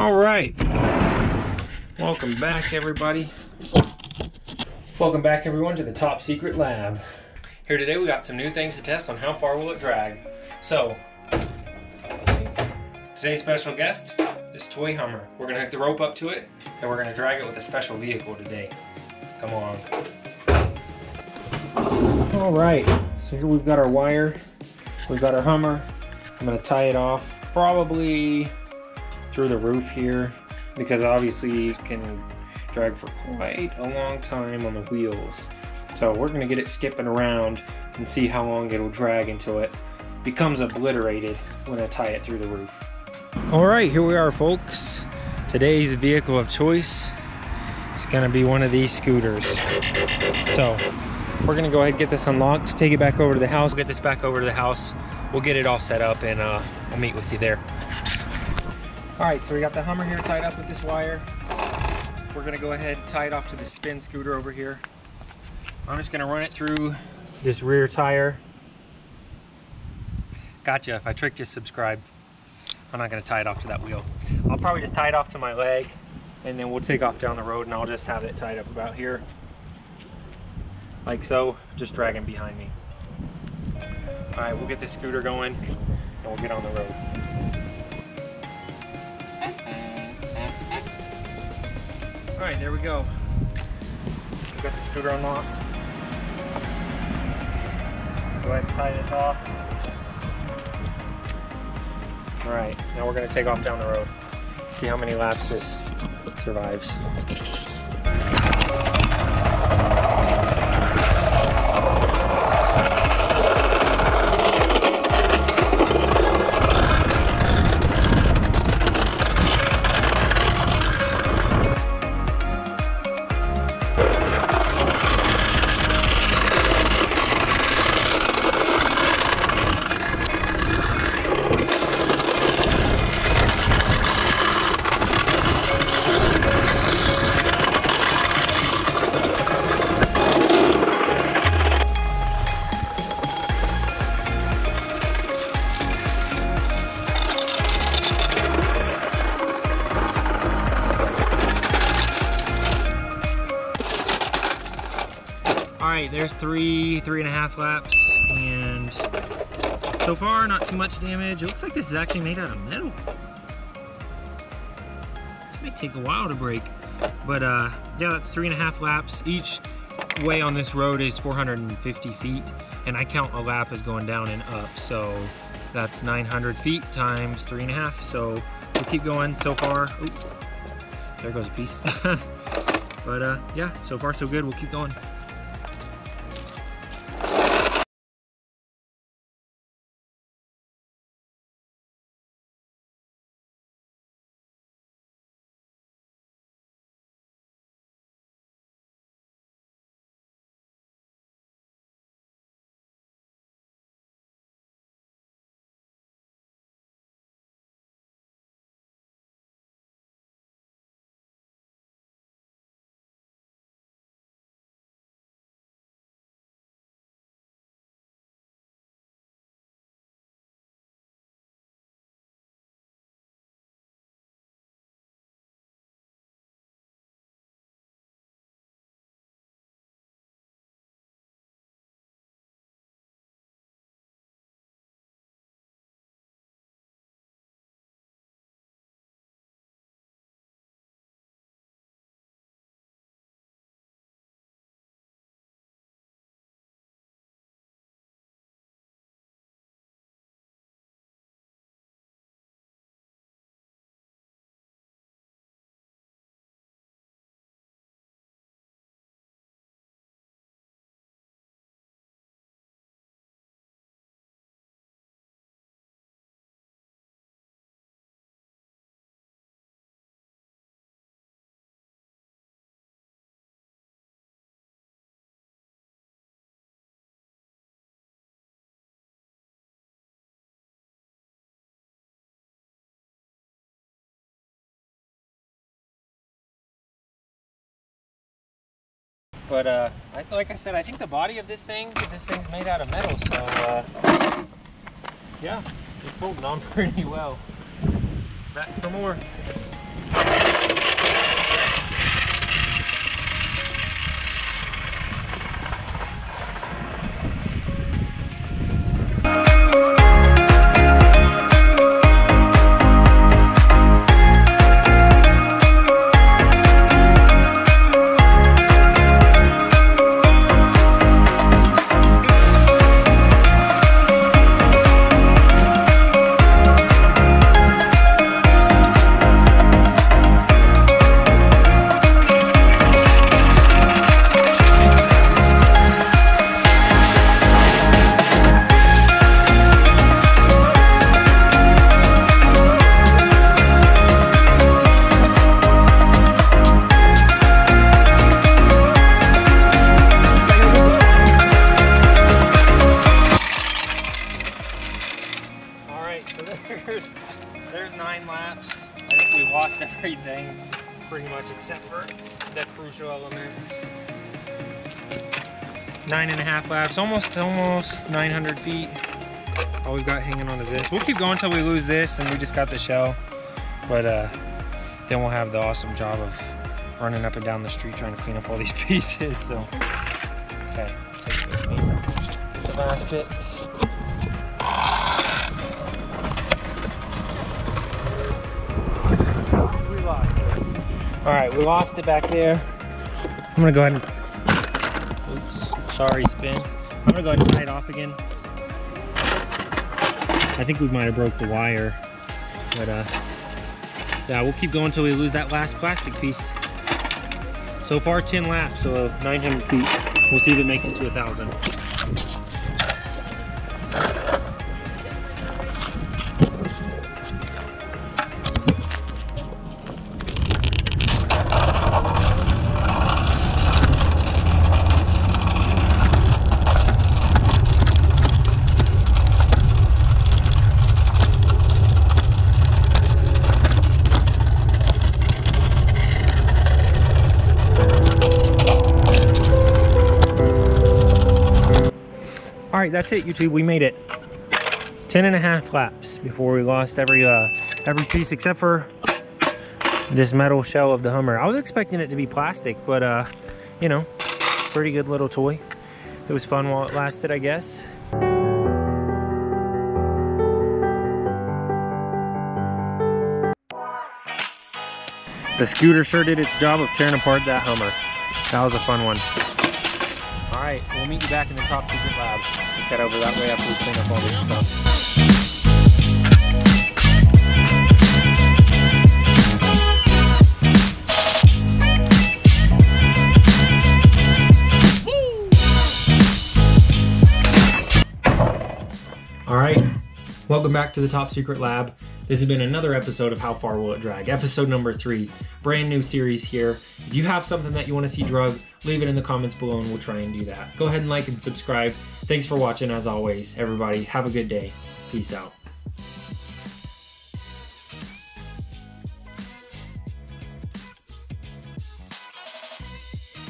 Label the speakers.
Speaker 1: All right, welcome back everybody. Welcome back everyone to the Top Secret Lab. Here today we got some new things to test on how far will it drag. So, today's special guest is Toy Hummer. We're gonna hook the rope up to it and we're gonna drag it with a special vehicle today. Come along. All right, so here we've got our wire, we've got our Hummer. I'm gonna tie it off probably through the roof here because obviously it can drag for quite a long time on the wheels. So we're gonna get it skipping around and see how long it'll drag until it becomes obliterated when I tie it through the roof. All right, here we are folks. Today's vehicle of choice is gonna be one of these scooters. So we're gonna go ahead and get this unlocked, take it back over to the house. We'll get this back over to the house. We'll get it all set up and I'll meet with you there. All right, so we got the Hummer here tied up with this wire. We're gonna go ahead and tie it off to the spin scooter over here. I'm just gonna run it through this rear tire. Gotcha, if I tricked you, subscribe. I'm not gonna tie it off to that wheel. I'll probably just tie it off to my leg and then we'll take off down the road and I'll just have it tied up about here. Like so, just dragging behind me. All right, we'll get this scooter going and we'll get on the road. All right, there we go. We've got the scooter unlocked. Go ahead and tie this off. All right, now we're gonna take off down the road. See how many laps this survives. Alright, there's three and a half laps, and so far not too much damage. It looks like this is actually made out of metal. This may take a while to break, but yeah, that's 3.5 laps. Each way on this road is 450 feet, and I count a lap as going down and up, so that's 900 feet times 3.5. So we'll keep going so far. Ooh, there goes a piece. But yeah, so far so good. We'll keep going. But like I said, I think the body of this thing's made out of metal, so yeah, it's holding on pretty well. Back for more. lost everything, pretty much except for the crucial elements. 9.5 laps, almost 900 feet. All we've got hanging on is this. We'll keep going until we lose this and we just got the shell. But then we'll have the awesome job of running up and down the street trying to clean up all these pieces. So, okay, take this with me. The last bit. We lost it. All right, we lost it back there. I'm gonna go ahead and, oops, sorry, spin. I'm gonna go ahead and tie it off again. I think we might have broke the wire, but yeah, we'll keep going until we lose that last plastic piece. So far 10 laps, so 900 feet. We'll see if it makes it to 1,000. All right, that's it, YouTube. We made it 10.5 laps before we lost every piece except for this metal shell of the Hummer. I was expecting it to be plastic, but you know, pretty good little toy. It was fun while it lasted, I guess. The scooter sure did its job of tearing apart that Hummer. That was a fun one. All right, we'll meet you back in the top secret lab. Let's head over that way after we clean up all this stuff. All right, welcome back to the top secret lab. This has been another episode of How Far Will It Drag? Episode number 3, brand new series here. If you have something that you want to see drug, leave it in the comments below and we'll try and do that. Go ahead and like and subscribe. Thanks for watching as always, everybody. Have a good day. Peace out.